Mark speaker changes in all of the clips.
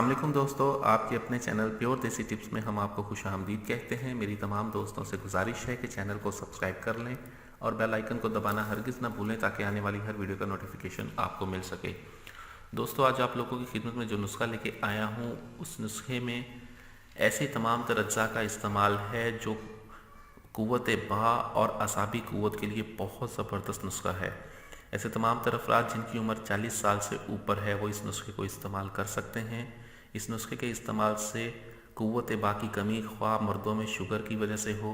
Speaker 1: अस्सलाम वालेकुम दोस्तों, आपके अपने चैनल प्योर देसी टिप्स में हम आपको खुशामदीद कहते हैं। मेरी तमाम दोस्तों से गुजारिश है कि चैनल को सब्सक्राइब कर लें और बेल आइकन को दबाना हरगिज़ ना भूलें ताकि आने वाली हर वीडियो का नोटिफिकेशन आपको मिल सके। दोस्तों, आज आप लोगों की खिदमत में जो नुस्खा लेके आया हूँ, उस नुस्खे में ऐसे तमाम तर अज्जा का इस्तेमाल है जो क़ुव्वत बा और असाबी क़ुव्वत के लिए बहुत ज़बरदस्त नुस्खा है। ऐसे तमाम तर अफराद जिनकी उम्र 40 साल से ऊपर है वो इस नुस्खे को इस्तेमाल कर सकते हैं। इस नुस्खे के इस्तेमाल से क़ुव्वत बा की कमी, ख्वाह मर्दों में शुगर की वजह से हो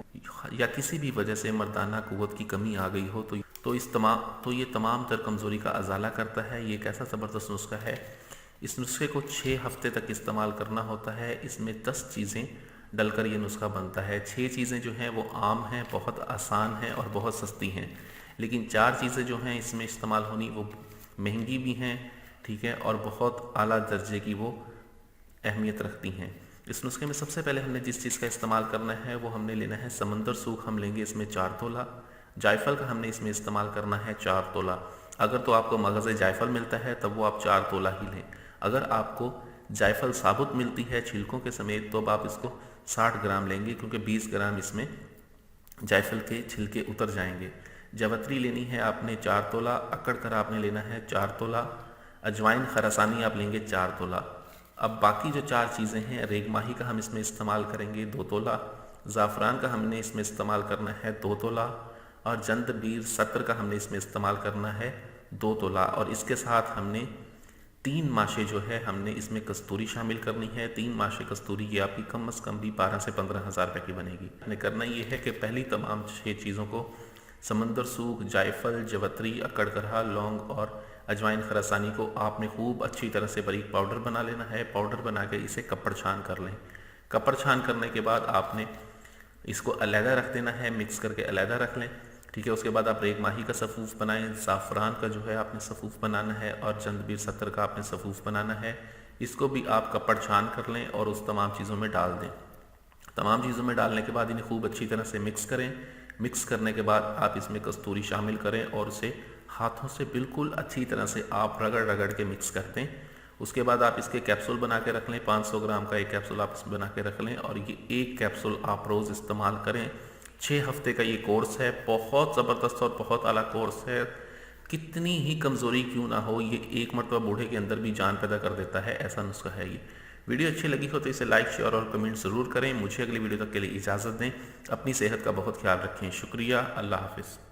Speaker 1: या किसी भी वजह से मर्दाना क़ुव्वत की कमी आ गई हो तो ये तमाम तर कमज़ोरी का अजाला करता है। ये एक ऐसा ज़बरदस्त नुस्खा है। इस नुस्खे को 6 हफ्ते तक इस्तेमाल करना होता है। इसमें 10 चीज़ें डलकर ये नुस्खा बनता है। 6 चीज़ें जो हैं वो आम हैं, बहुत आसान हैं और बहुत सस्ती हैं, लेकिन 4 चीज़ें जो हैं इसमें इस्तेमाल होनी वो महंगी भी हैं, ठीक है, और बहुत आला दर्जे की वो अहमियत रखती हैं। इस नुस्खे में सबसे पहले हमने जिस चीज़ का इस्तेमाल करना है वो हमने लेना है समंदर सूख। हम लेंगे इसमें 4 तोला। जायफल का हमने इसमें इस्तेमाल करना है 4 तोला। अगर तो आपको मगज़ जायफल मिलता है तब वो आप 4 तोला ही लें। अगर आपको जायफल साबुत मिलती है छिलकों के समेत तो अब आप इसको 60 ग्राम लेंगे, क्योंकि 20 ग्राम इसमें जायफल के छिलके उतर जाएंगे। जवतरी लेनी है आपने 4 तोला। अकड़ आपने लेना है 4 तोला। अजवाइन खरासानी आप लेंगे 4 तोला। अब बाकी जो 4 चीज़ें हैं, रेगमाही का हम इसमें इस्तेमाल करेंगे 2 तोला। ज़ाफ़रान का हमने इसमें इस्तेमाल करना है 2 तोला। और जंदबीर सत्र का हमने इसमें इस्तेमाल करना है 2 तोला। और इसके साथ हमने 3 माशे जो है हमने इसमें कस्तूरी शामिल करनी है। 3 माशे कस्तूरी ये आपकी कम अज़ कम भी 12 से 15 हज़ार रुपये की बनेगी। आपने करना ये है कि पहली तमाम 6 चीज़ों को समंदर सूख, जायफल, जवतरी, अकड़करहा, लौंग और अजवाइन खरासानी को आपने खूब अच्छी तरह से बारीक पाउडर बना लेना है। पाउडर बना के इसे कपड़ छान कर लें। कपड़ छान करने के बाद आपने इसको अलहदा रख देना है, मिक्स करके अलहदा रख लें, ठीक है। उसके बाद आप रेगमाही का सफ़ूफ़ बनाएं, ज़ाफ़रान का जो है आपने सफ़ूफ़ बनाना है और जंदबीर सत्र का आपने सफ़ूफ़ बनाना है। इसको भी आप कपड़ छान कर लें और उस तमाम चीज़ों में डाल दें। तमाम चीज़ों में डालने के बाद इन्हें खूब अच्छी तरह से मिक्स करें। मिक्स करने के बाद आप इसमें कस्तूरी शामिल करें और उसे हाथों से बिल्कुल अच्छी तरह से आप रगड़ रगड़ के मिक्स कर दें। उसके बाद आप इसके कैप्सूल बना के रख लें। 500 ग्राम का एक कैप्सूल आप बना के रख लें और ये एक कैप्सूल आप रोज़ इस्तेमाल करें। 6 हफ्ते का ये कोर्स है। बहुत ज़बरदस्त और बहुत आला कोर्स है। कितनी ही कमज़ोरी क्यों ना हो, ये एक मरतबा बूढ़े के अंदर भी जान पैदा कर देता है, ऐसा नुस्खा है ये। वीडियो अच्छी लगी हो तो इसे लाइक, शेयर और कमेंट ज़रूर करें। मुझे अगली वीडियो तक के लिए इजाज़त दें। अपनी सेहत का बहुत ख्याल रखें। शुक्रिया। अल्लाह हाफ़िज़।